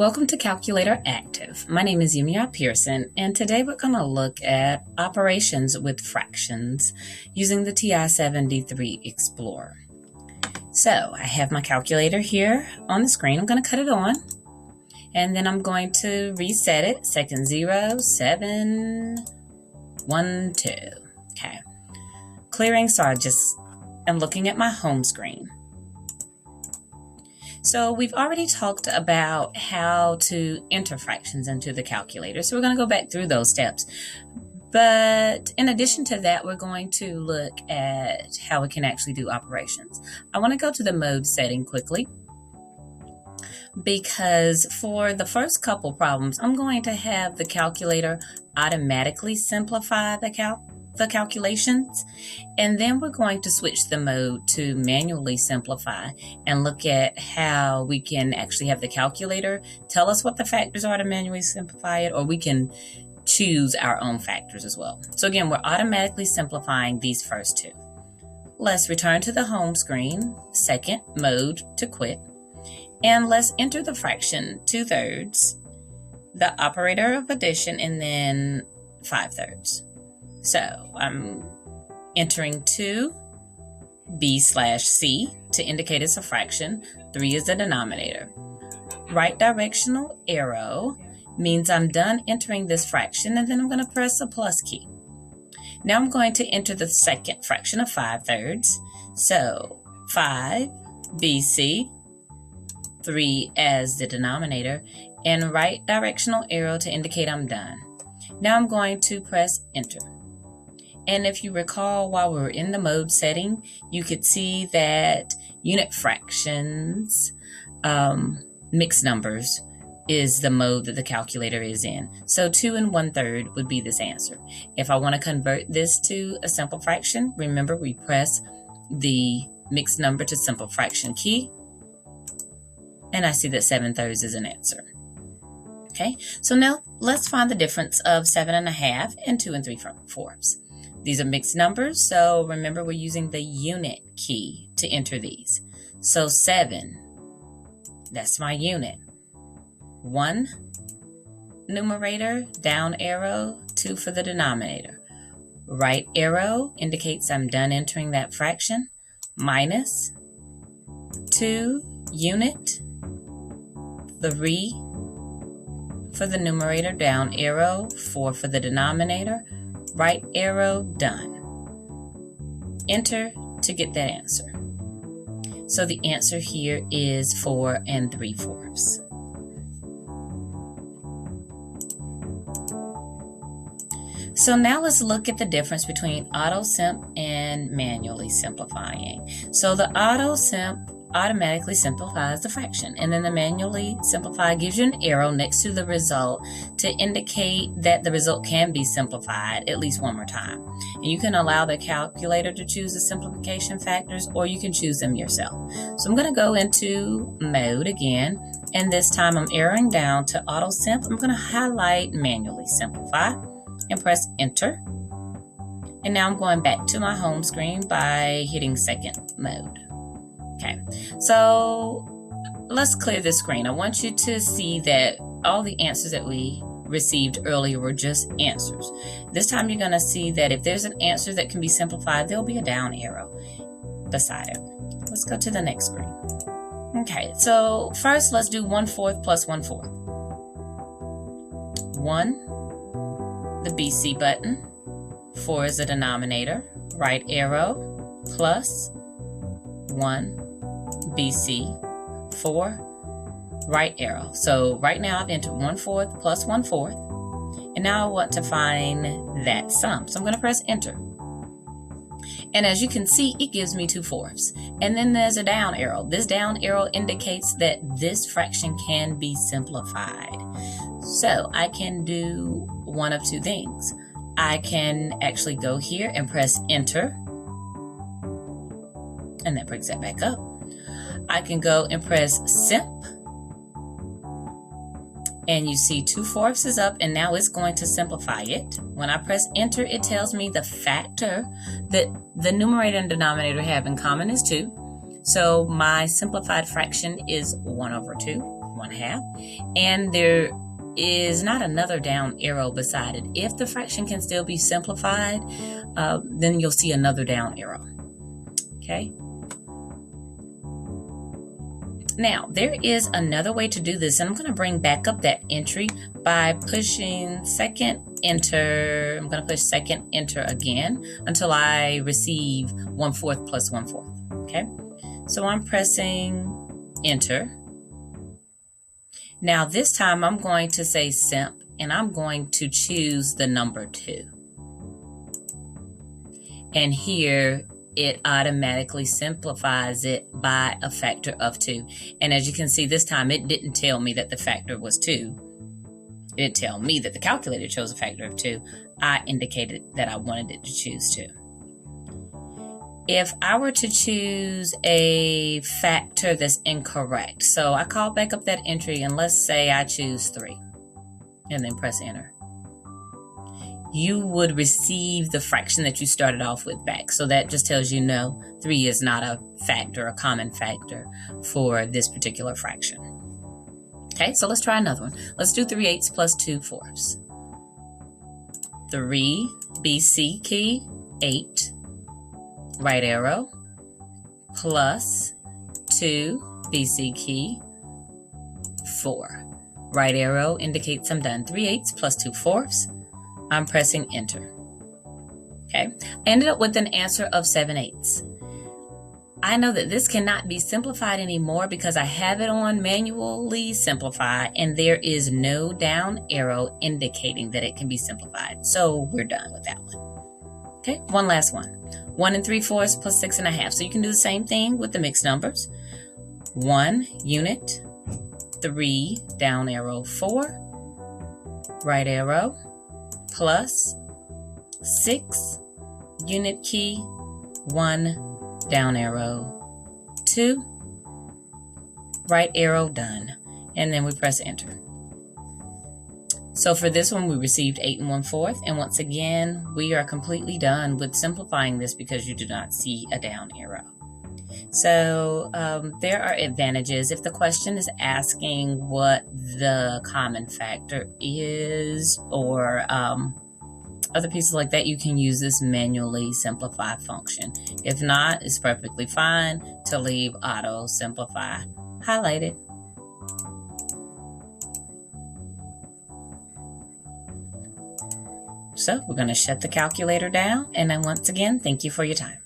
Welcome to Calculator Active. My name is Yumia Pearson, and today we're going to look at operations with fractions using the TI-73 Explorer. So I have my calculator here on the screen. I'm going to cut it on, and then I'm going to reset it. Second 0, 7, 1, 2. Okay. Clearing, so I just am looking at my home screen. So we've already talked about how to enter fractions into the calculator. So we're going to go back through those steps. But in addition to that, we're going to look at how we can actually do operations. I want to go to the mode setting quickly, because for the first couple problems, I'm going to have the calculator automatically simplify the calculations, and then we're going to switch the mode to manually simplify and look at how we can actually have the calculator tell us what the factors are to manually simplify it, or we can choose our own factors as well. So again, we're automatically simplifying these first two. Let's return to the home screen, second mode to quit, and let's enter the fraction 2/3, the operator of addition, and then 5/3. So I'm entering 2, B/C to indicate it's a fraction. 3 is the denominator. Right directional arrow means I'm done entering this fraction, and then I'm going to press the plus key. Now I'm going to enter the second fraction of 5/3. So 5, BC, 3 as the denominator, and right directional arrow to indicate I'm done. Now I'm going to press enter. And if you recall, while we were in the mode setting, you could see that unit fractions, mixed numbers, is the mode that the calculator is in. So 2 1/3 would be this answer. If I want to convert this to a simple fraction, remember we press the mixed number to simple fraction key, and I see that 7/3 is an answer. Okay, so now let's find the difference of 7 1/2 and 2 3/4. These are mixed numbers, so remember we're using the unit key to enter these. So 7, that's my unit. 1 numerator, down arrow, 2 for the denominator. Right arrow indicates I'm done entering that fraction. Minus 2 unit, 3 for the numerator, down arrow, 4 for the denominator. Right arrow, done. Enter to get that answer. So the answer here is 4 3/4. So now let's look at the difference between AutoSimp and manually simplifying. So the AutoSimp automatically simplifies the fraction, and then the manually simplify gives you an arrow next to the result to indicate that the result can be simplified at least one more time. And you can allow the calculator to choose the simplification factors, or you can choose them yourself. So I'm going to go into mode again, and this time I'm arrowing down to AutoSimp. I'm going to highlight manually simplify and press enter. And now I'm going back to my home screen by hitting second mode. Okay, so let's clear the screen. I want you to see that all the answers that we received earlier were just answers. This time you're going to see that if there's an answer that can be simplified, there'll be a down arrow beside it. Let's go to the next screen. Okay, so first let's do 1/4 plus 1/4. 1, the BC button, 4 is the denominator, right arrow, plus 1, BC, 4, right arrow. So right now I've entered 1/4 plus 1/4, and now I want to find that sum. So I'm going to press enter. And as you can see, it gives me 2/4. And then there's a down arrow. This down arrow indicates that this fraction can be simplified. So I can do one of two things. I can actually go here and press enter, and that brings that back up. I can go and press simp, and you see 2/4 is up, and now it's going to simplify it. When I press enter, it tells me the factor that the numerator and denominator have in common is 2. So my simplified fraction is 1/2. 1/2. And there is not another down arrow beside it. If the fraction can still be simplified, then you'll see another down arrow. Okay. Now, there is another way to do this, and I'm going to bring back up that entry by pushing second enter. I'm going to push second enter again until I receive 1/4 plus 1/4. Okay, so I'm pressing enter. Now, this time I'm going to say simp, and I'm going to choose the number 2. And here, it automatically simplifies it by a factor of 2. And as you can see, this time it didn't tell me that the factor was 2. It didn't tell me that the calculator chose a factor of 2. I indicated that I wanted it to choose 2. If I were to choose a factor that's incorrect, so I call back up that entry, and let's say I choose 3, and then press enter, you would receive the fraction that you started off with back. So that just tells you no, 3 is not a factor, a common factor for this particular fraction. Okay, so let's try another one. Let's do 3/8 plus 2/4. 3, BC key, 8, right arrow, plus 2, BC key, 4. Right arrow indicates I'm done. 3/8 plus 2/4. I'm pressing enter. Okay, I ended up with an answer of 7/8. I know that this cannot be simplified anymore because I have it on manually simplify, and there is no down arrow indicating that it can be simplified. So we're done with that one. Okay, one last one. 1 3/4 plus 6 1/2. So you can do the same thing with the mixed numbers. 1 unit, 3 down arrow, 4 right arrow, plus 6 unit key, 1 down arrow, 2 right arrow, done, and then we press enter. So for this one we received 8 1/4, and once again we are completely done with simplifying this because you do not see a down arrow. So there are advantages. If the question is asking what the common factor is, or other pieces like that, you can use this manually simplify function. If not, it's perfectly fine to leave auto simplify highlighted. So we're going to shut the calculator down, and then once again, thank you for your time.